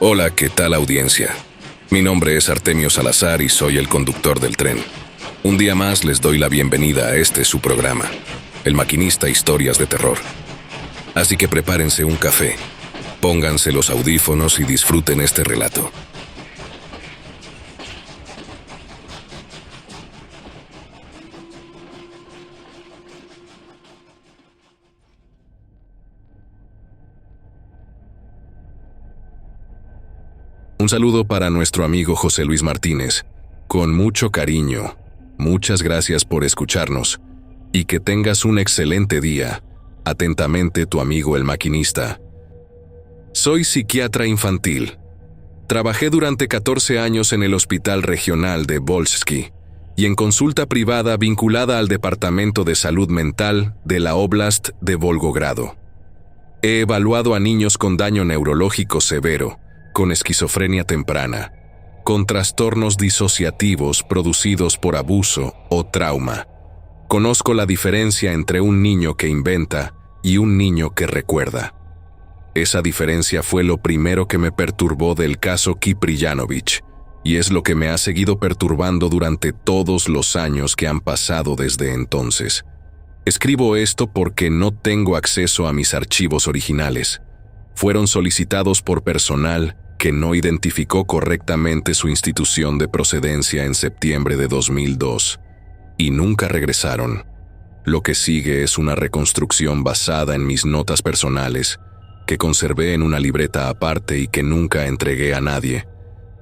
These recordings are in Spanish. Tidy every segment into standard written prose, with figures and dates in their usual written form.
Hola, ¿qué tal audiencia? Mi nombre es Artemio Salazar y soy el conductor del tren. Un día más les doy la bienvenida a este su programa, El Maquinista Historias de Terror. Así que prepárense un café, pónganse los audífonos y disfruten este relato. Un saludo para nuestro amigo José Luis Martínez. Con mucho cariño, muchas gracias por escucharnos y que tengas un excelente día. Atentamente tu amigo el maquinista. Soy psiquiatra infantil. Trabajé durante 14 años en el Hospital Regional de Volsky y en consulta privada vinculada al Departamento de Salud Mental de la Oblast de Volgogrado. He evaluado a niños con daño neurológico severo, con esquizofrenia temprana, con trastornos disociativos producidos por abuso o trauma. Conozco la diferencia entre un niño que inventa y un niño que recuerda. Esa diferencia fue lo primero que me perturbó del caso Kipriyanovich, y es lo que me ha seguido perturbando durante todos los años que han pasado desde entonces. Escribo esto porque no tengo acceso a mis archivos originales. Fueron solicitados por personal que no identificó correctamente su institución de procedencia en septiembre de 2002, y nunca regresaron. Lo que sigue es una reconstrucción basada en mis notas personales, que conservé en una libreta aparte y que nunca entregué a nadie,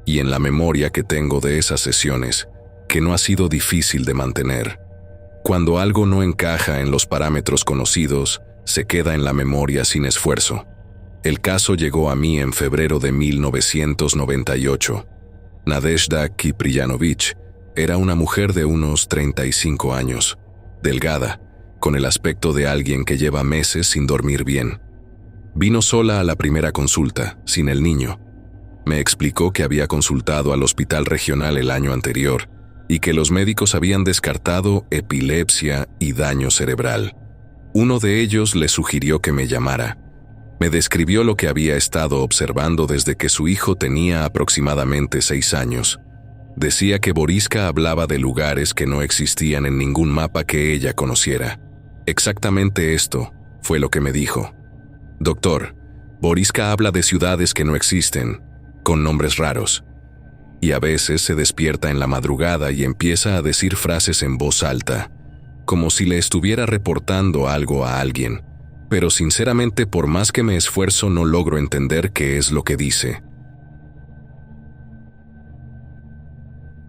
y en la memoria que tengo de esas sesiones, que no ha sido difícil de mantener. Cuando algo no encaja en los parámetros conocidos, se queda en la memoria sin esfuerzo. El caso llegó a mí en febrero de 1998. Nadezhda Kipriyanovich era una mujer de unos 35 años, delgada, con el aspecto de alguien que lleva meses sin dormir bien. Vino sola a la primera consulta, sin el niño. Me explicó que había consultado al hospital regional el año anterior y que los médicos habían descartado epilepsia y daño cerebral. Uno de ellos le sugirió que me llamara. Me describió lo que había estado observando desde que su hijo tenía aproximadamente 6 años. Decía que Boriska hablaba de lugares que no existían en ningún mapa que ella conociera. Exactamente esto fue lo que me dijo. Doctor, Boriska habla de ciudades que no existen, con nombres raros. Y a veces se despierta en la madrugada y empieza a decir frases en voz alta, como si le estuviera reportando algo a alguien. Pero sinceramente, por más que me esfuerzo, no logro entender qué es lo que dice.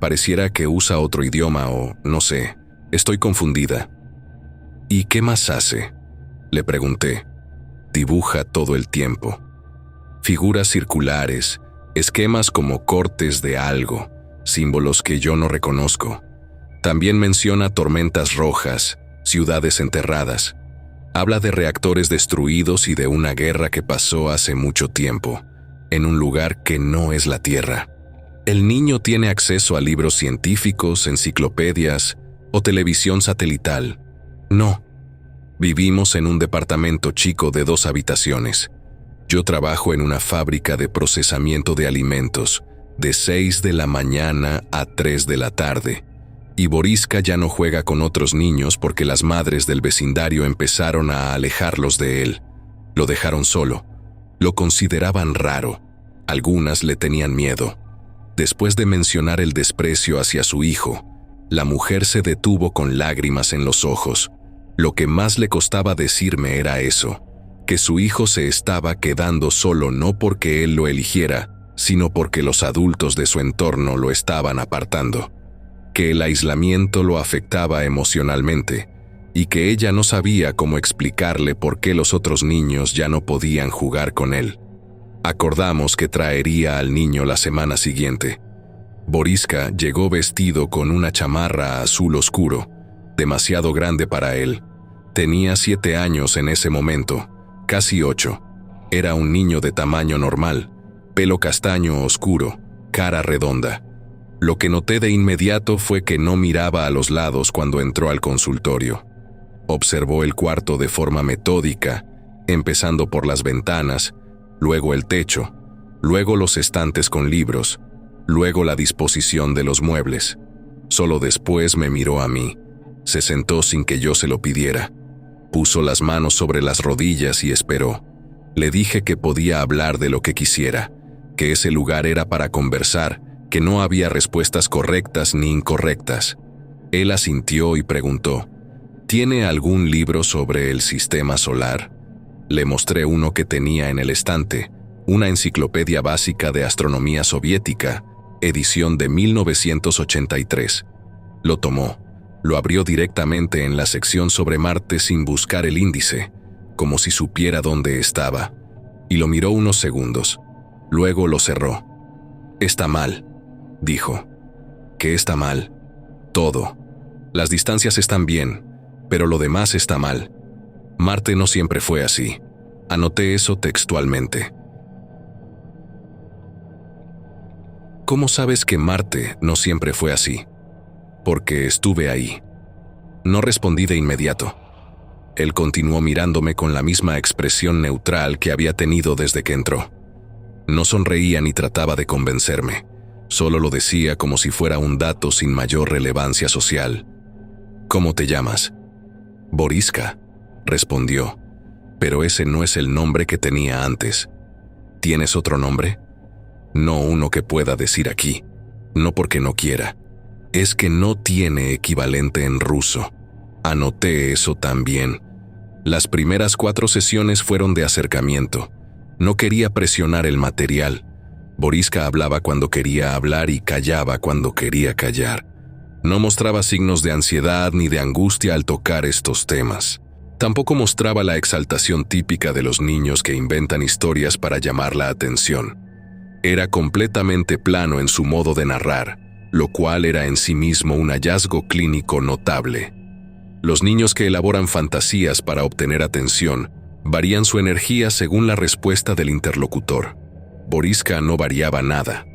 Pareciera que usa otro idioma o, no sé, estoy confundida. ¿Y qué más hace?, le pregunté. Dibuja todo el tiempo. Figuras circulares, esquemas como cortes de algo, símbolos que yo no reconozco. También menciona tormentas rojas, ciudades enterradas. Habla de reactores destruidos y de una guerra que pasó hace mucho tiempo, en un lugar que no es la Tierra. El niño tiene acceso a libros científicos, enciclopedias o televisión satelital. No. Vivimos en un departamento chico de 2 habitaciones. Yo trabajo en una fábrica de procesamiento de alimentos, de 6 de la mañana a 3 de la tarde. Y Boriska ya no juega con otros niños porque las madres del vecindario empezaron a alejarlos de él. Lo dejaron solo. Lo consideraban raro. Algunas le tenían miedo. Después de mencionar el desprecio hacia su hijo, la mujer se detuvo con lágrimas en los ojos. Lo que más le costaba decirme era eso, que su hijo se estaba quedando solo no porque él lo eligiera, sino porque los adultos de su entorno lo estaban apartando. Que el aislamiento lo afectaba emocionalmente y que ella no sabía cómo explicarle por qué los otros niños ya no podían jugar con él. Acordamos que traería al niño la semana siguiente. Boriska llegó vestido con una chamarra azul oscuro, demasiado grande para él. Tenía 7 años en ese momento, casi 8. Era un niño de tamaño normal, pelo castaño oscuro, cara redonda. Lo que noté de inmediato fue que no miraba a los lados cuando entró al consultorio. Observó el cuarto de forma metódica, empezando por las ventanas, luego el techo, luego los estantes con libros, luego la disposición de los muebles. Solo después me miró a mí. Se sentó sin que yo se lo pidiera. Puso las manos sobre las rodillas y esperó. Le dije que podía hablar de lo que quisiera, que ese lugar era para conversar, que no había respuestas correctas ni incorrectas. Él asintió y preguntó, ¿tiene algún libro sobre el sistema solar? Le mostré uno que tenía en el estante, una enciclopedia básica de astronomía soviética, edición de 1983. Lo tomó, lo abrió directamente en la sección sobre Marte sin buscar el índice, como si supiera dónde estaba, y lo miró unos segundos. Luego lo cerró. «Está mal», dijo. «¿Qué está mal?» «Todo. Las distancias están bien, pero lo demás está mal. Marte no siempre fue así. Anoté eso textualmente». «¿Cómo sabes que Marte no siempre fue así?» «Porque estuve ahí». No respondí de inmediato. Él continuó mirándome con la misma expresión neutral que había tenido desde que entró. No sonreía ni trataba de convencerme. Solo lo decía como si fuera un dato sin mayor relevancia social. «¿Cómo te llamas?» «Boriska», respondió. «Pero ese no es el nombre que tenía antes». «¿Tienes otro nombre?» «No uno que pueda decir aquí. No porque no quiera. Es que no tiene equivalente en ruso». Anoté eso también. Las primeras 4 sesiones fueron de acercamiento. No quería presionar el material. Boriska hablaba cuando quería hablar y callaba cuando quería callar. No mostraba signos de ansiedad ni de angustia al tocar estos temas. Tampoco mostraba la exaltación típica de los niños que inventan historias para llamar la atención. Era completamente plano en su modo de narrar, lo cual era en sí mismo un hallazgo clínico notable. Los niños que elaboran fantasías para obtener atención varían su energía según la respuesta del interlocutor. Boriska no variaba nada.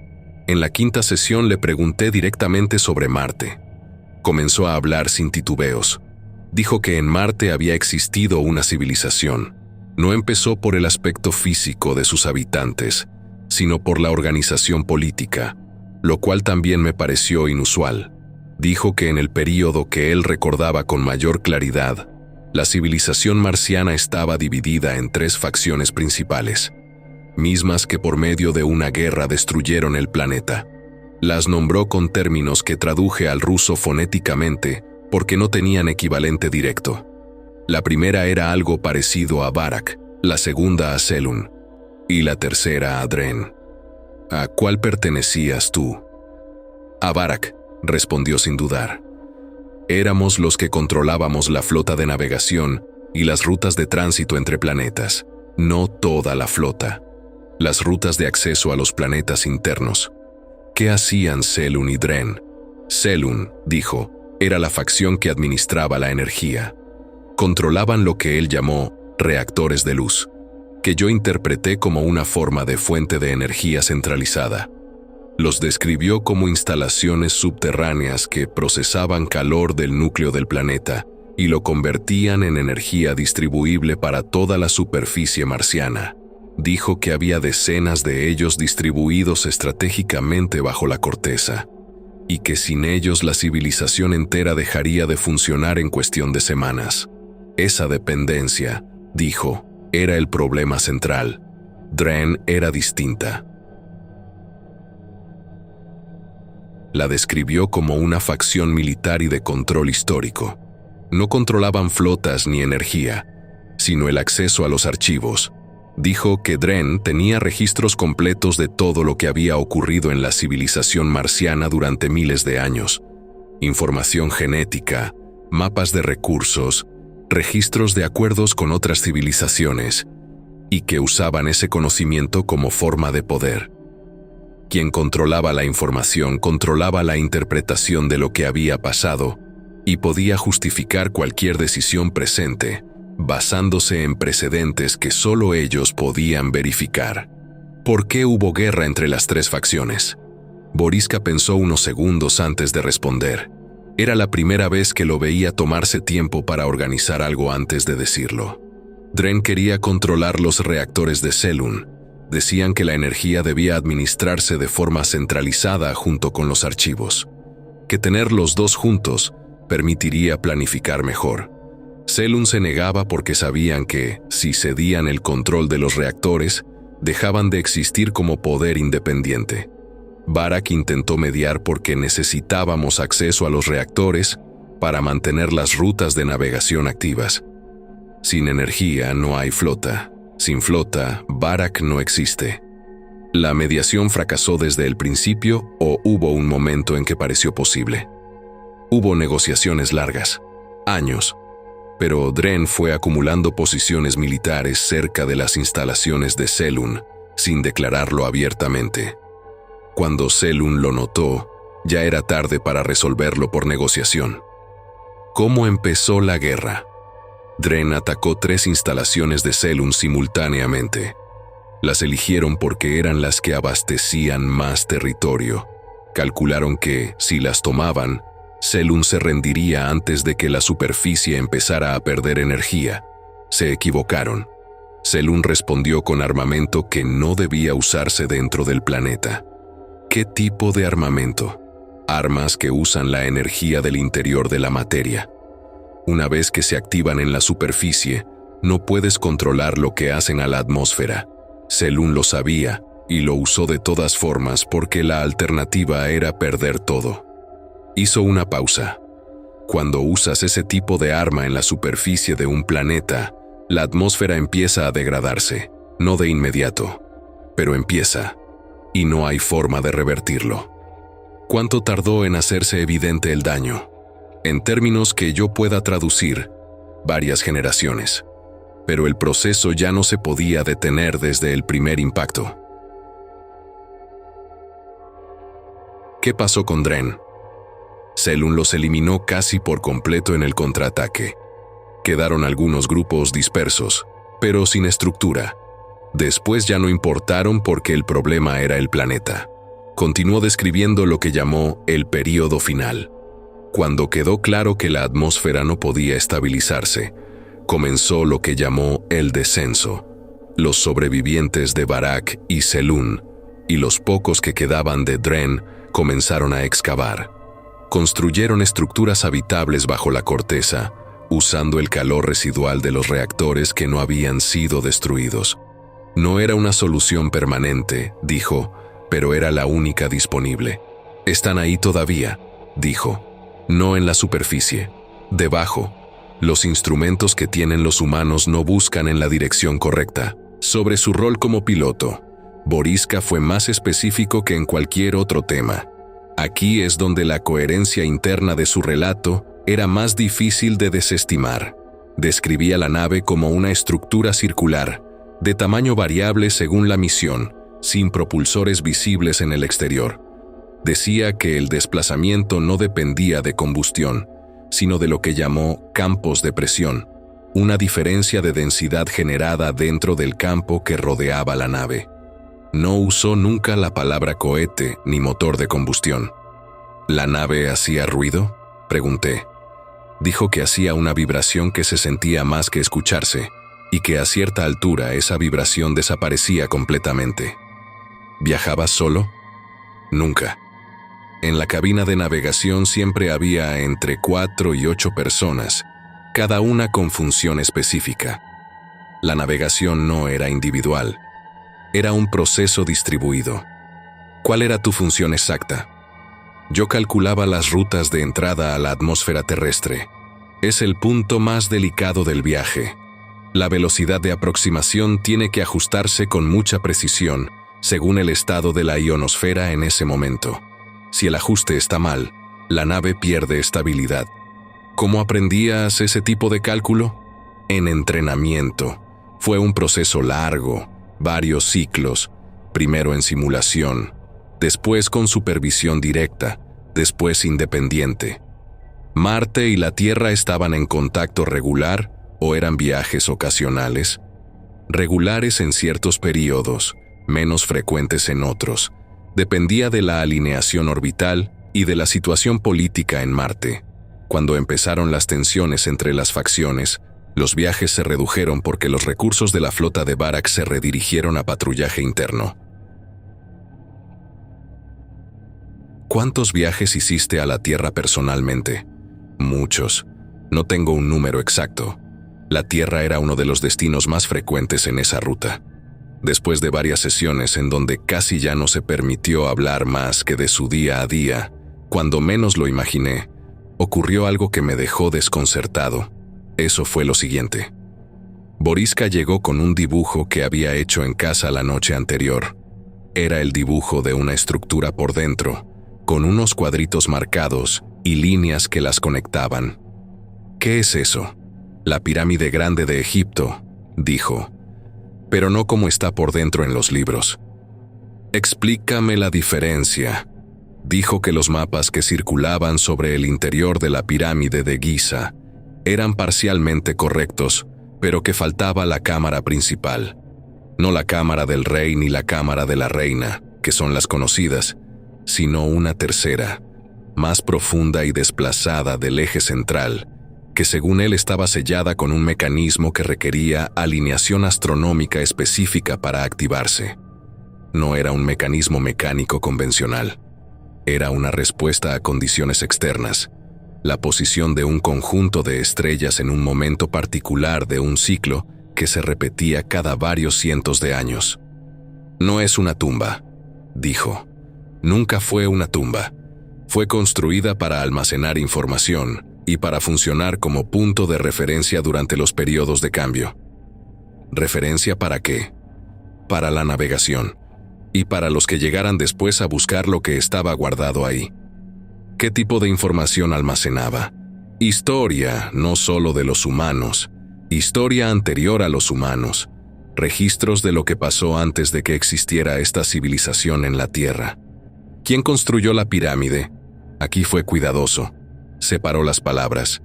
En la 5ª sesión le pregunté directamente sobre Marte. Comenzó a hablar sin titubeos. Dijo que en Marte había existido una civilización. No empezó por el aspecto físico de sus habitantes, sino por la organización política, lo cual también me pareció inusual. Dijo que en el período que él recordaba con mayor claridad, la civilización marciana estaba dividida en 3 facciones principales, mismas que por medio de una guerra destruyeron el planeta. Las nombró con términos que traduje al ruso fonéticamente porque no tenían equivalente directo. La primera era algo parecido a Barak, la segunda a Selun y la tercera a Dren. ¿A cuál pertenecías tú? A Barak, respondió sin dudar. Éramos los que controlábamos la flota de navegación y las rutas de tránsito entre planetas, no toda la flota. Las rutas de acceso a los planetas internos. ¿Qué hacían Selun y Dren? Selun, dijo, era la facción que administraba la energía. Controlaban lo que él llamó reactores de luz, que yo interpreté como una forma de fuente de energía centralizada. Los describió como instalaciones subterráneas que procesaban calor del núcleo del planeta y lo convertían en energía distribuible para toda la superficie marciana. Dijo que había decenas de ellos distribuidos estratégicamente bajo la corteza, y que sin ellos la civilización entera dejaría de funcionar en cuestión de semanas. Esa dependencia, dijo, era el problema central. Dren era distinta. La describió como una facción militar y de control histórico. No controlaban flotas ni energía, sino el acceso a los archivos. Dijo que Dren tenía registros completos de todo lo que había ocurrido en la civilización marciana durante miles de años. Información genética, mapas de recursos, registros de acuerdos con otras civilizaciones, y que usaban ese conocimiento como forma de poder. Quien controlaba la información controlaba la interpretación de lo que había pasado y podía justificar cualquier decisión presente, basándose en precedentes que solo ellos podían verificar. ¿Por qué hubo guerra entre las 3 facciones? Boriska pensó unos segundos antes de responder. Era la primera vez que lo veía tomarse tiempo para organizar algo antes de decirlo. Dren quería controlar los reactores de Selun, Decían que la energía debía administrarse de forma centralizada junto con los archivos, que tener los dos juntos permitiría planificar mejor. Selun se negaba porque sabían que, si cedían el control de los reactores, dejaban de existir como poder independiente. Barak intentó mediar porque necesitábamos acceso a los reactores para mantener las rutas de navegación activas. Sin energía no hay flota. Sin flota, Barak no existe. ¿La mediación fracasó desde el principio o hubo un momento en que pareció posible? Hubo negociaciones largas, años, pero Dren fue acumulando posiciones militares cerca de las instalaciones de Selun, sin declararlo abiertamente. Cuando Selun lo notó, ya era tarde para resolverlo por negociación. ¿Cómo empezó la guerra? Dren atacó 3 instalaciones de Selun simultáneamente. Las eligieron porque eran las que abastecían más territorio. Calcularon que, si las tomaban, Selun se rendiría antes de que la superficie empezara a perder energía. Se equivocaron. Selun respondió con armamento que no debía usarse dentro del planeta. ¿Qué tipo de armamento? Armas que usan la energía del interior de la materia. Una vez que se activan en la superficie, no puedes controlar lo que hacen a la atmósfera. Selun lo sabía y lo usó de todas formas porque la alternativa era perder todo. Hizo una pausa. Cuando usas ese tipo de arma en la superficie de un planeta, la atmósfera empieza a degradarse, no de inmediato, pero empieza, y no hay forma de revertirlo. ¿Cuánto tardó en hacerse evidente el daño? En términos que yo pueda traducir, varias generaciones. Pero el proceso ya no se podía detener desde el primer impacto. ¿Qué pasó con Dren? Selun los eliminó casi por completo en el contraataque. Quedaron algunos grupos dispersos, pero sin estructura. Después ya no importaron porque el problema era el planeta. Continuó describiendo lo que llamó el período final. Cuando quedó claro que la atmósfera no podía estabilizarse, comenzó lo que llamó el descenso. Los sobrevivientes de Barak y Selun, y los pocos que quedaban de Dren, comenzaron a excavar. Construyeron estructuras habitables bajo la corteza, usando el calor residual de los reactores que no habían sido destruidos. No era una solución permanente, dijo, pero era la única disponible. Están ahí todavía, dijo. No en la superficie, debajo. Los instrumentos que tienen los humanos no buscan en la dirección correcta. Sobre su rol como piloto, Boriska fue más específico que en cualquier otro tema. Aquí es donde la coherencia interna de su relato era más difícil de desestimar. Describía la nave como una estructura circular, de tamaño variable según la misión, sin propulsores visibles en el exterior. Decía que el desplazamiento no dependía de combustión, sino de lo que llamó campos de presión, una diferencia de densidad generada dentro del campo que rodeaba la nave. No usó nunca la palabra cohete ni motor de combustión. ¿La nave hacía ruido?, pregunté. Dijo que hacía una vibración que se sentía más que escucharse, y que a cierta altura esa vibración desaparecía completamente. ¿Viajaba solo? Nunca. En la cabina de navegación siempre había entre 4 y 8 personas, cada una con función específica. La navegación no era individual, era un proceso distribuido. ¿Cuál era tu función exacta? Yo calculaba las rutas de entrada a la atmósfera terrestre. Es el punto más delicado del viaje. La velocidad de aproximación tiene que ajustarse con mucha precisión, según el estado de la ionosfera en ese momento. Si el ajuste está mal, la nave pierde estabilidad. ¿Cómo aprendías ese tipo de cálculo? En entrenamiento. Fue un proceso largo, varios ciclos, primero en simulación, después con supervisión directa, después independiente. ¿Marte y la Tierra estaban en contacto regular o eran viajes ocasionales? Regulares en ciertos periodos, menos frecuentes en otros. Dependía de la alineación orbital y de la situación política en Marte. Cuando empezaron las tensiones entre las facciones, Los viajes se redujeron porque los recursos de la flota de Barak se redirigieron a patrullaje interno. ¿Cuántos viajes hiciste a la Tierra personalmente? Muchos. No tengo un número exacto. La Tierra era uno de los destinos más frecuentes en esa ruta. Después de varias sesiones en donde casi ya no se permitió hablar más que de su día a día, cuando menos lo imaginé, ocurrió algo que me dejó desconcertado. Eso fue lo siguiente. Boriska llegó con un dibujo que había hecho en casa la noche anterior. Era el dibujo de una estructura por dentro, con unos cuadritos marcados y líneas que las conectaban. «¿Qué es eso?» «La pirámide grande de Egipto», dijo, «pero no como está por dentro en los libros». «Explícame la diferencia». Dijo que los mapas que circulaban sobre el interior de la pirámide de Giza eran parcialmente correctos, pero que faltaba la cámara principal. No la cámara del rey ni la cámara de la reina, que son las conocidas, sino una tercera, más profunda y desplazada del eje central, que según él estaba sellada con un mecanismo que requería alineación astronómica específica para activarse. No era un mecanismo mecánico convencional. Era una respuesta a condiciones externas, la posición de un conjunto de estrellas en un momento particular de un ciclo que se repetía cada varios cientos de años. «No es una tumba», dijo. «Nunca fue una tumba. Fue construida para almacenar información y para funcionar como punto de referencia durante los periodos de cambio». ¿Referencia para qué? Para la navegación, y para los que llegaran después a buscar lo que estaba guardado ahí. ¿Qué tipo de información almacenaba? Historia, no solo de los humanos, historia anterior a los humanos, registros de lo que pasó antes de que existiera esta civilización en la Tierra. ¿Quién construyó la pirámide? Aquí fue cuidadoso. Separó las palabras.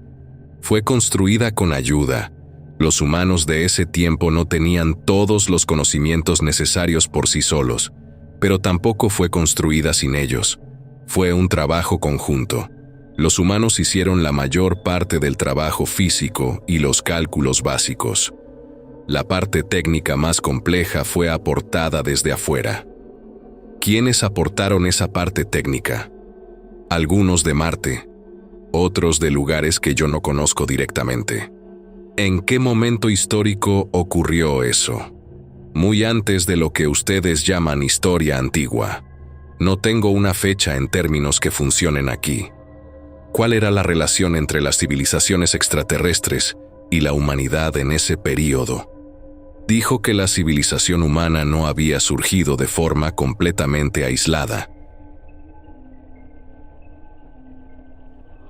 Fue construida con ayuda. Los humanos de ese tiempo no tenían todos los conocimientos necesarios por sí solos, pero tampoco fue construida sin ellos. Fue un trabajo conjunto. Los humanos hicieron la mayor parte del trabajo físico y los cálculos básicos. La parte técnica más compleja fue aportada desde afuera. ¿Quiénes aportaron esa parte técnica? Algunos de Marte, otros de lugares que yo no conozco directamente. ¿En qué momento histórico ocurrió eso? Muy antes de lo que ustedes llaman historia antigua. No tengo una fecha en términos que funcionen aquí. ¿Cuál era la relación entre las civilizaciones extraterrestres y la humanidad en ese período? Dijo que la civilización humana no había surgido de forma completamente aislada.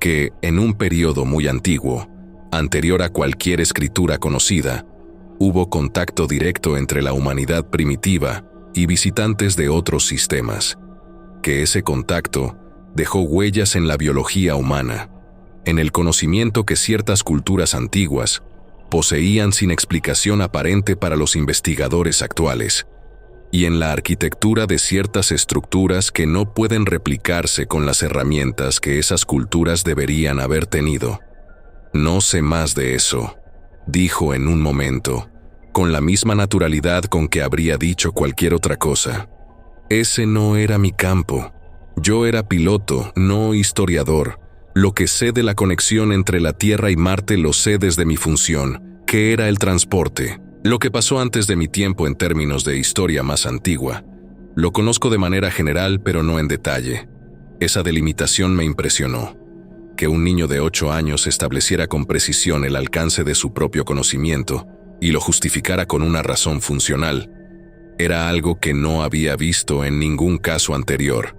Que, en un período muy antiguo, anterior a cualquier escritura conocida, hubo contacto directo entre la humanidad primitiva y visitantes de otros sistemas. Que ese contacto dejó huellas en la biología humana, en el conocimiento que ciertas culturas antiguas poseían sin explicación aparente para los investigadores actuales, y en la arquitectura de ciertas estructuras que no pueden replicarse con las herramientas que esas culturas deberían haber tenido. No sé más de eso, dijo en un momento, con la misma naturalidad con que habría dicho cualquier otra cosa. Ese no era mi campo. Yo era piloto, no historiador. Lo que sé de la conexión entre la Tierra y Marte lo sé desde mi función, que era el transporte. Lo que pasó antes de mi tiempo en términos de historia más antigua. Lo conozco de manera general, pero no en detalle. Esa delimitación me impresionó. Que un niño de 8 años estableciera con precisión el alcance de su propio conocimiento y lo justificara con una razón funcional, era algo que no había visto en ningún caso anterior.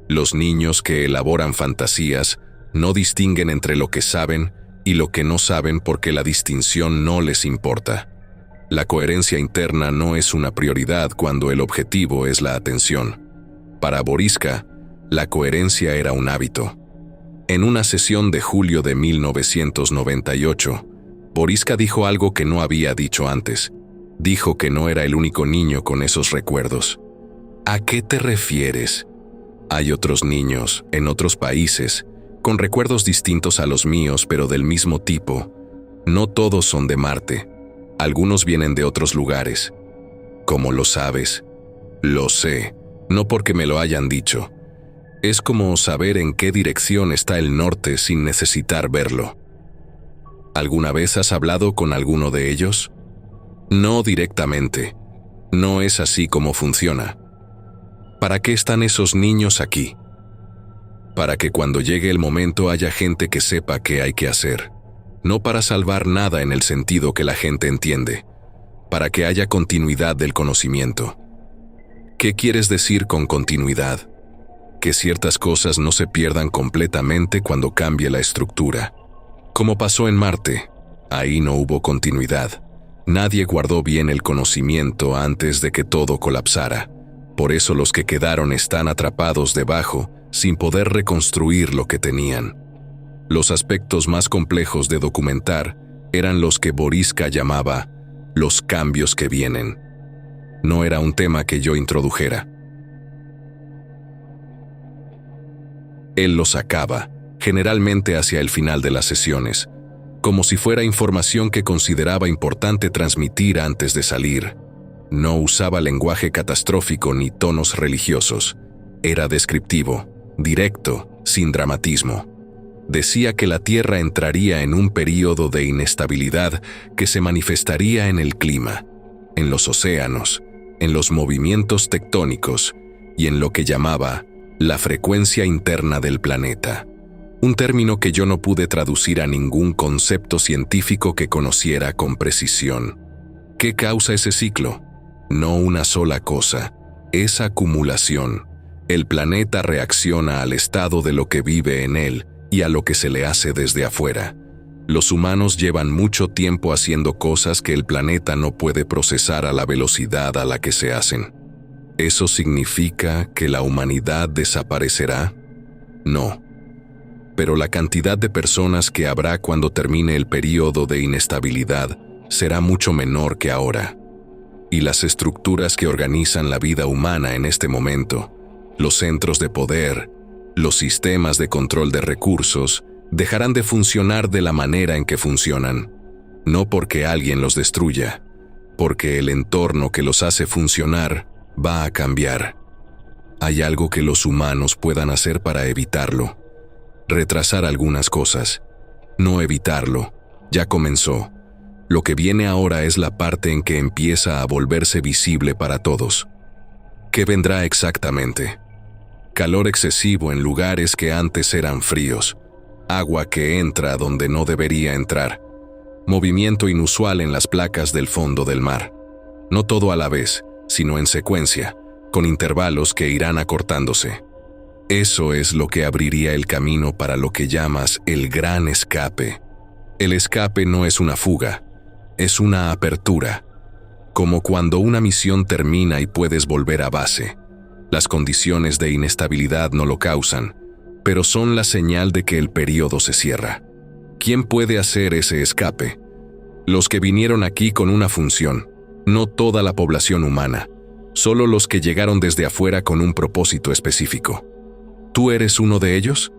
Los niños que elaboran fantasías no distinguen entre lo que saben y lo que no saben porque la distinción no les importa. La coherencia interna no es una prioridad cuando el objetivo es la atención. Para Boriska, la coherencia era un hábito. En una sesión de julio de 1998, Boriska dijo algo que no había dicho antes. Dijo que no era el único niño con esos recuerdos. ¿A qué te refieres? Hay otros niños, en otros países, con recuerdos distintos a los míos pero del mismo tipo. No todos son de Marte. Algunos vienen de otros lugares. ¿Cómo lo sabes? Lo sé, no porque me lo hayan dicho. Es como saber en qué dirección está el norte sin necesitar verlo. ¿Alguna vez has hablado con alguno de ellos? No directamente. No es así como funciona. ¿Para qué están esos niños aquí? Para que cuando llegue el momento haya gente que sepa qué hay que hacer. No para salvar nada en el sentido que la gente entiende. Para que haya continuidad del conocimiento. ¿Qué quieres decir con continuidad? Que ciertas cosas no se pierdan completamente cuando cambie la estructura. Como pasó en Marte, ahí no hubo continuidad. Nadie guardó bien el conocimiento antes de que todo colapsara. Por eso los que quedaron están atrapados debajo, sin poder reconstruir lo que tenían. Los aspectos más complejos de documentar eran los que Boriska llamaba los cambios que vienen. No era un tema que yo introdujera. Él lo sacaba, generalmente hacia el final de las sesiones, como si fuera información que consideraba importante transmitir antes de salir. No usaba lenguaje catastrófico ni tonos religiosos. Era descriptivo, directo, sin dramatismo. Decía que la Tierra entraría en un período de inestabilidad que se manifestaría en el clima, en los océanos, en los movimientos tectónicos y en lo que llamaba la frecuencia interna del planeta. Un término que yo no pude traducir a ningún concepto científico que conociera con precisión. ¿Qué causa ese ciclo? No una sola cosa, es acumulación. El planeta reacciona al estado de lo que vive en él y a lo que se le hace desde afuera. Los humanos llevan mucho tiempo haciendo cosas que el planeta no puede procesar a la velocidad a la que se hacen. ¿Eso significa que la humanidad desaparecerá? No. Pero la cantidad de personas que habrá cuando termine el período de inestabilidad será mucho menor que ahora. Y las estructuras que organizan la vida humana en este momento, los centros de poder, los sistemas de control de recursos, dejarán de funcionar de la manera en que funcionan. No porque alguien los destruya, porque el entorno que los hace funcionar va a cambiar. Hay algo que los humanos puedan hacer para evitarlo. Retrasar algunas cosas. No evitarlo. Ya comenzó. Lo que viene ahora es la parte en que empieza a volverse visible para todos. ¿Qué vendrá exactamente? Calor excesivo en lugares que antes eran fríos. Agua que entra donde no debería entrar. Movimiento inusual en las placas del fondo del mar. No todo a la vez, sino en secuencia, con intervalos que irán acortándose. Eso es lo que abriría el camino para lo que llamas el gran escape. El escape no es una fuga, es una apertura. Como cuando una misión termina y puedes volver a base. Las condiciones de inestabilidad no lo causan, pero son la señal de que el período se cierra. ¿Quién puede hacer ese escape? Los que vinieron aquí con una función, no toda la población humana, solo los que llegaron desde afuera con un propósito específico. ¿Tú eres uno de ellos?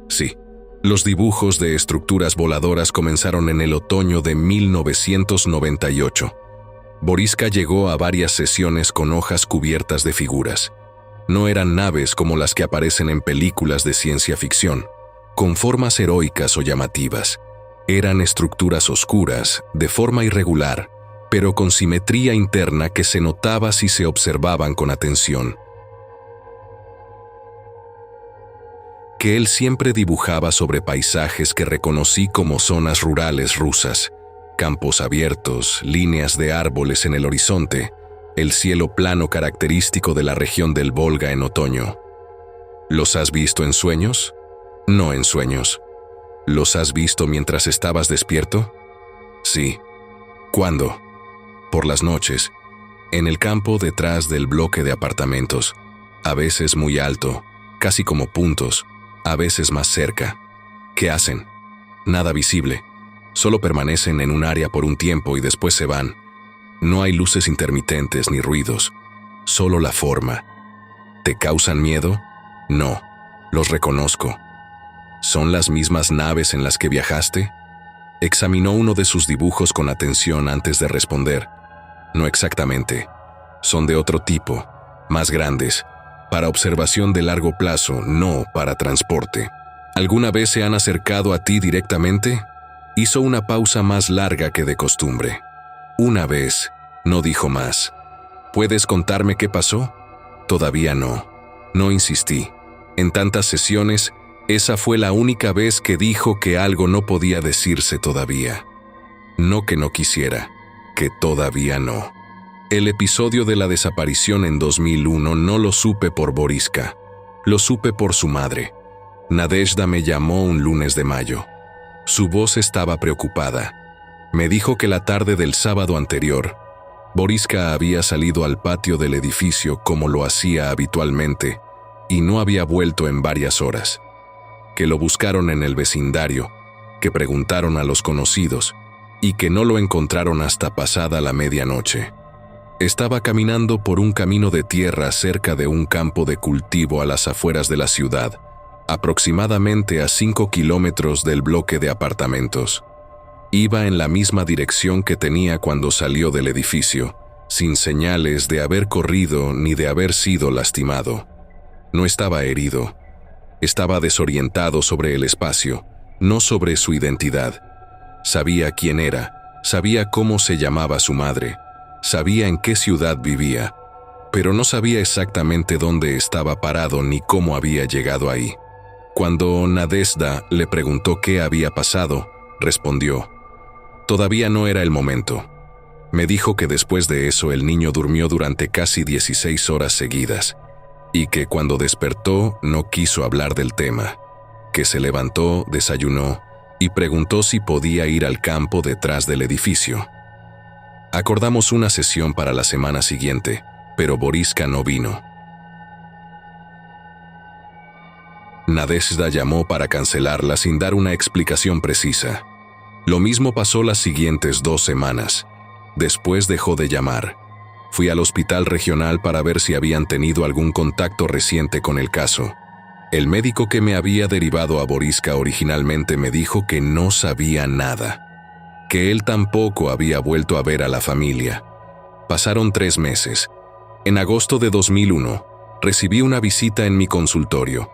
Sí. Los dibujos de estructuras voladoras comenzaron en el otoño de 1998. Boriska llegó a varias sesiones con hojas cubiertas de figuras. No eran naves como las que aparecen en películas de ciencia ficción, con formas heroicas o llamativas. Eran estructuras oscuras, de forma irregular, pero con simetría interna que se notaba si se observaban con atención. Que él siempre dibujaba sobre paisajes que reconocí como zonas rurales rusas, campos abiertos, líneas de árboles en el horizonte, el cielo plano característico de la región del Volga en otoño. ¿Los has visto en sueños? No en sueños. ¿Los has visto mientras estabas despierto? Sí. ¿Cuándo? Por las noches, en el campo detrás del bloque de apartamentos, a veces muy alto, casi como puntos, a veces más cerca. ¿Qué hacen? Nada visible. Solo permanecen en un área por un tiempo y después se van. No hay luces intermitentes ni ruidos, solo la forma. ¿Te causan miedo? No, los reconozco. ¿Son las mismas naves en las que viajaste? Examinó uno de sus dibujos con atención antes de responder. No exactamente. Son de otro tipo, más grandes, para observación de largo plazo, no para transporte. ¿Alguna vez se han acercado a ti directamente? Hizo una pausa más larga que de costumbre. Una vez, no dijo más. ¿Puedes contarme qué pasó? Todavía no. No insistí. En tantas sesiones, esa fue la única vez que dijo que algo no podía decirse todavía. No que no quisiera, que todavía no. El episodio de la desaparición en 2001 no lo supe por Boriska. Lo supe por su madre. Nadezhda me llamó un lunes de mayo. Su voz estaba preocupada. Me dijo que la tarde del sábado anterior, Boriska había salido al patio del edificio como lo hacía habitualmente y no había vuelto en varias horas. Que lo buscaron en el vecindario, que preguntaron a los conocidos y que no lo encontraron hasta pasada la medianoche. Estaba caminando por un camino de tierra cerca de un campo de cultivo a las afueras de la ciudad, aproximadamente a 5 kilómetros del bloque de apartamentos. Iba en la misma dirección que tenía cuando salió del edificio, sin señales de haber corrido ni de haber sido lastimado. No estaba herido. Estaba desorientado sobre el espacio, no sobre su identidad. Sabía quién era, sabía cómo se llamaba su madre, sabía en qué ciudad vivía, pero no sabía exactamente dónde estaba parado ni cómo había llegado ahí. Cuando Nadezhda le preguntó qué había pasado, respondió: todavía no era el momento. Me dijo que después de eso el niño durmió durante casi 16 horas seguidas, y que cuando despertó no quiso hablar del tema, que se levantó, desayunó y preguntó si podía ir al campo detrás del edificio. Acordamos una sesión para la semana siguiente, pero Boriska no vino. Nadezhda llamó para cancelarla sin dar una explicación precisa. Lo mismo pasó las siguientes 2 semanas. Después dejó de llamar. Fui al hospital regional para ver si habían tenido algún contacto reciente con el caso. El médico que me había derivado a Boriska originalmente me dijo que no sabía nada, que él tampoco había vuelto a ver a la familia. Pasaron 3 meses. En agosto de 2001, recibí una visita en mi consultorio.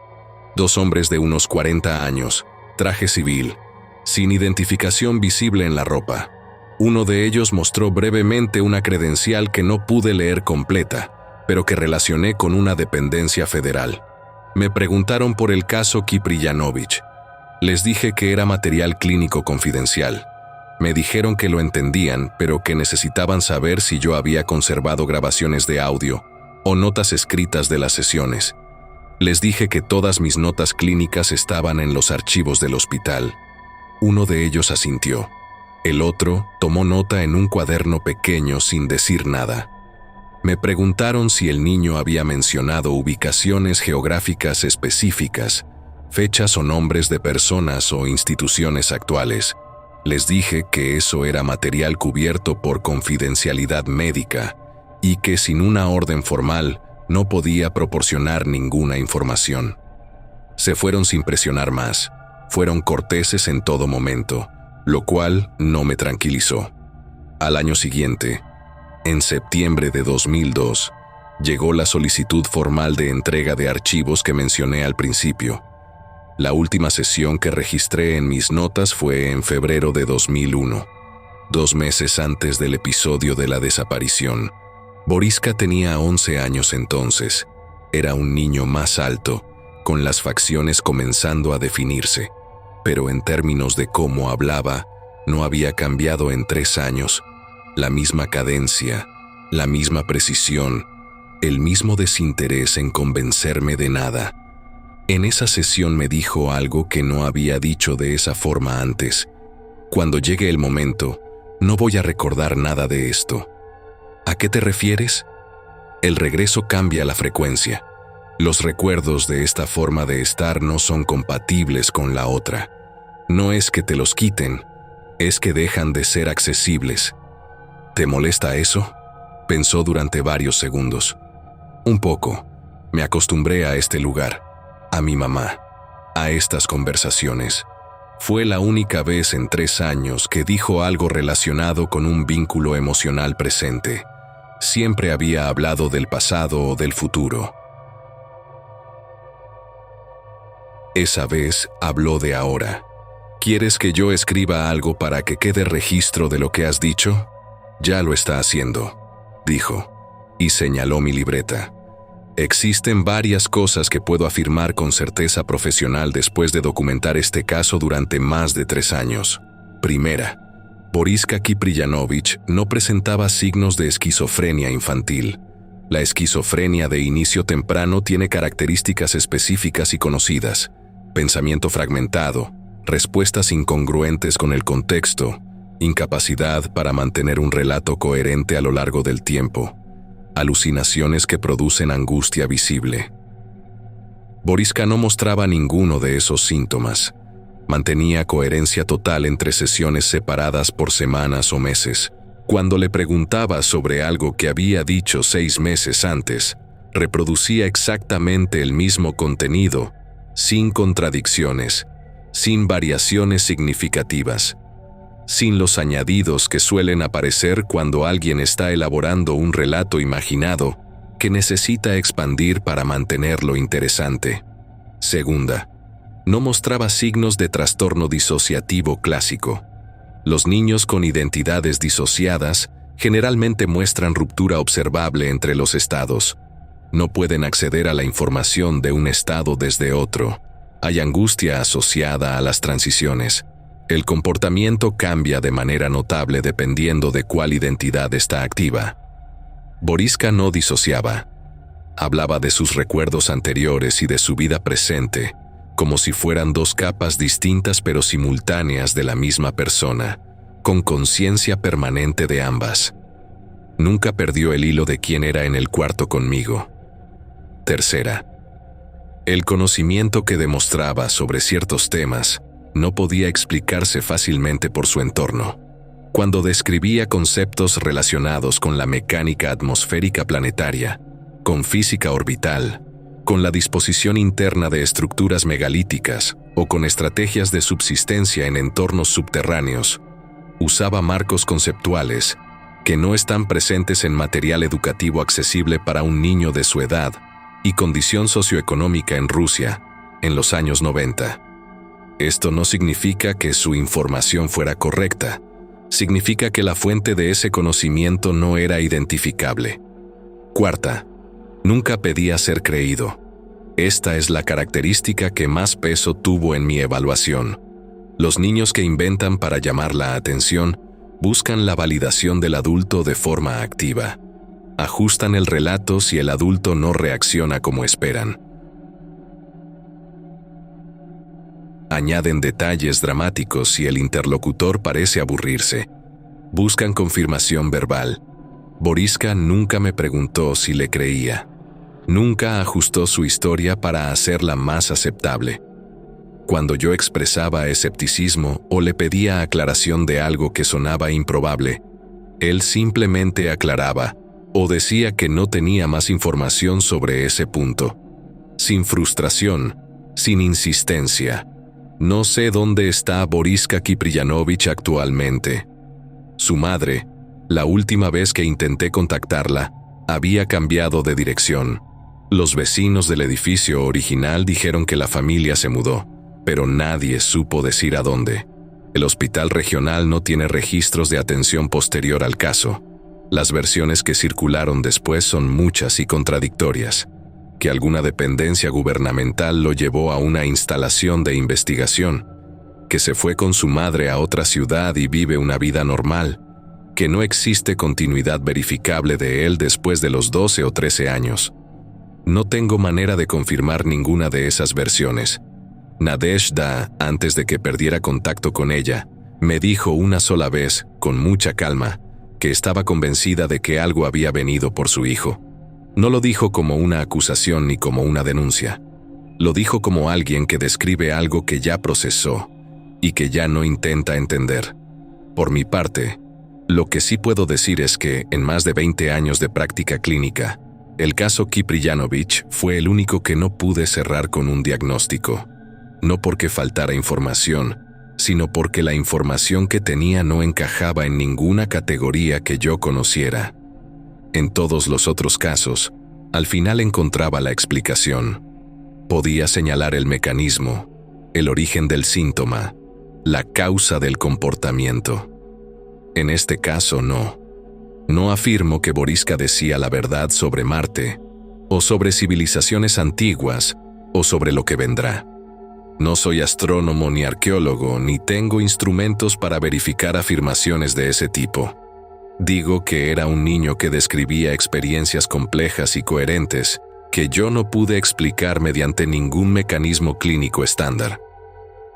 2 hombres de unos 40 años, traje civil, sin identificación visible en la ropa. Uno de ellos mostró brevemente una credencial que no pude leer completa, pero que relacioné con una dependencia federal. Me preguntaron por el caso Kipriyanovich. Les dije que era material clínico confidencial. Me dijeron que lo entendían, pero que necesitaban saber si yo había conservado grabaciones de audio o notas escritas de las sesiones. Les dije que todas mis notas clínicas estaban en los archivos del hospital. Uno de ellos asintió. El otro tomó nota en un cuaderno pequeño sin decir nada. Me preguntaron si el niño había mencionado ubicaciones geográficas específicas, fechas o nombres de personas o instituciones actuales. Les dije que eso era material cubierto por confidencialidad médica y que sin una orden formal no podía proporcionar ninguna información. Se fueron sin presionar más. Fueron corteses en todo momento, lo cual no me tranquilizó. Al año siguiente, en septiembre de 2002, llegó la solicitud formal de entrega de archivos que mencioné al principio. La última sesión que registré en mis notas fue en febrero de 2001, 2 meses antes del episodio de la desaparición. Boriska tenía 11 años entonces. Era un niño más alto, con las facciones comenzando a definirse, pero en términos de cómo hablaba, no había cambiado en 3 años. La misma cadencia, la misma precisión, el mismo desinterés en convencerme de nada. En esa sesión me dijo algo que no había dicho de esa forma antes. Cuando llegue el momento, no voy a recordar nada de esto. ¿A qué te refieres? El regreso cambia la frecuencia. Los recuerdos de esta forma de estar no son compatibles con la otra. No es que te los quiten, es que dejan de ser accesibles. ¿Te molesta eso? Pensó durante varios segundos. Un poco. Me acostumbré a este lugar, a mi mamá, a estas conversaciones. Fue la única vez en 3 años que dijo algo relacionado con un vínculo emocional presente. Siempre había hablado del pasado o del futuro. Esa vez habló de ahora. ¿Quieres que yo escriba algo para que quede registro de lo que has dicho? Ya lo está haciendo, dijo, y señaló mi libreta. Existen varias cosas que puedo afirmar con certeza profesional después de documentar este caso durante más de 3 años. Primera, Boriska Kipriyanovich no presentaba signos de esquizofrenia infantil. La esquizofrenia de inicio temprano tiene características específicas y conocidas: pensamiento fragmentado, respuestas incongruentes con el contexto, incapacidad para mantener un relato coherente a lo largo del tiempo, alucinaciones que producen angustia visible. Boriska no mostraba ninguno de esos síntomas. Mantenía coherencia total entre sesiones separadas por semanas o meses. Cuando le preguntaba sobre algo que había dicho 6 meses antes, reproducía exactamente el mismo contenido, sin contradicciones, sin variaciones significativas, sin los añadidos que suelen aparecer cuando alguien está elaborando un relato imaginado que necesita expandir para mantenerlo interesante. Segunda, no mostraba signos de trastorno disociativo clásico. Los niños con identidades disociadas generalmente muestran ruptura observable entre los estados. No pueden acceder a la información de un estado desde otro. Hay angustia asociada a las transiciones. El comportamiento cambia de manera notable dependiendo de cuál identidad está activa. Boriska no disociaba. Hablaba de sus recuerdos anteriores y de su vida presente, como si fueran 2 capas distintas pero simultáneas de la misma persona, con conciencia permanente de ambas. Nunca perdió el hilo de quién era en el cuarto conmigo. Tercera, el conocimiento que demostraba sobre ciertos temas no podía explicarse fácilmente por su entorno. Cuando describía conceptos relacionados con la mecánica atmosférica planetaria, con física orbital, con la disposición interna de estructuras megalíticas o con estrategias de subsistencia en entornos subterráneos, usaba marcos conceptuales que no están presentes en material educativo accesible para un niño de su edad y condición socioeconómica en Rusia en los años 90. Esto no significa que su información fuera correcta, significa que la fuente de ese conocimiento no era identificable. Cuarta, nunca pedía ser creído. Esta es la característica que más peso tuvo en mi evaluación. Los niños que inventan para llamar la atención buscan la validación del adulto de forma activa. Ajustan el relato si el adulto no reacciona como esperan. Añaden detalles dramáticos si el interlocutor parece aburrirse. Buscan confirmación verbal. Boriska nunca me preguntó si le creía. Nunca ajustó su historia para hacerla más aceptable. Cuando yo expresaba escepticismo o le pedía aclaración de algo que sonaba improbable, él simplemente aclaraba o decía que no tenía más información sobre ese punto. Sin frustración, sin insistencia. No sé dónde está Boriska Kipriyanovich actualmente. Su madre, la última vez que intenté contactarla, había cambiado de dirección. Los vecinos del edificio original dijeron que la familia se mudó, pero nadie supo decir a dónde. El hospital regional no tiene registros de atención posterior al caso. Las versiones que circularon después son muchas y contradictorias. Que alguna dependencia gubernamental lo llevó a una instalación de investigación, que se fue con su madre a otra ciudad y vive una vida normal, que no existe continuidad verificable de él después de los 12 o 13 años. No tengo manera de confirmar ninguna de esas versiones. Nadezhda, antes de que perdiera contacto con ella, me dijo una sola vez, con mucha calma, que estaba convencida de que algo había venido por su hijo. No lo dijo como una acusación ni como una denuncia. Lo dijo como alguien que describe algo que ya procesó y que ya no intenta entender. Por mi parte, lo que sí puedo decir es que, en más de 20 años de práctica clínica, el caso Kipriyanovich fue el único que no pude cerrar con un diagnóstico. No porque faltara información, sino porque la información que tenía no encajaba en ninguna categoría que yo conociera. En todos los otros casos, al final encontraba la explicación. Podía señalar el mecanismo, el origen del síntoma, la causa del comportamiento. En este caso no. No afirmo que Boriska decía la verdad sobre Marte, o sobre civilizaciones antiguas, o sobre lo que vendrá. No soy astrónomo ni arqueólogo, ni tengo instrumentos para verificar afirmaciones de ese tipo. Digo que era un niño que describía experiencias complejas y coherentes que yo no pude explicar mediante ningún mecanismo clínico estándar.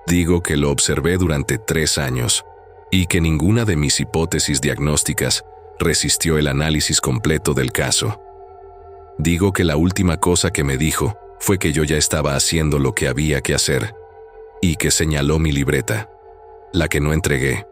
Digo que lo observé durante 3 años y que ninguna de mis hipótesis diagnósticas resistió el análisis completo del caso. Digo que la última cosa que me dijo fue que yo ya estaba haciendo lo que había que hacer y que señaló mi libreta, la que no entregué.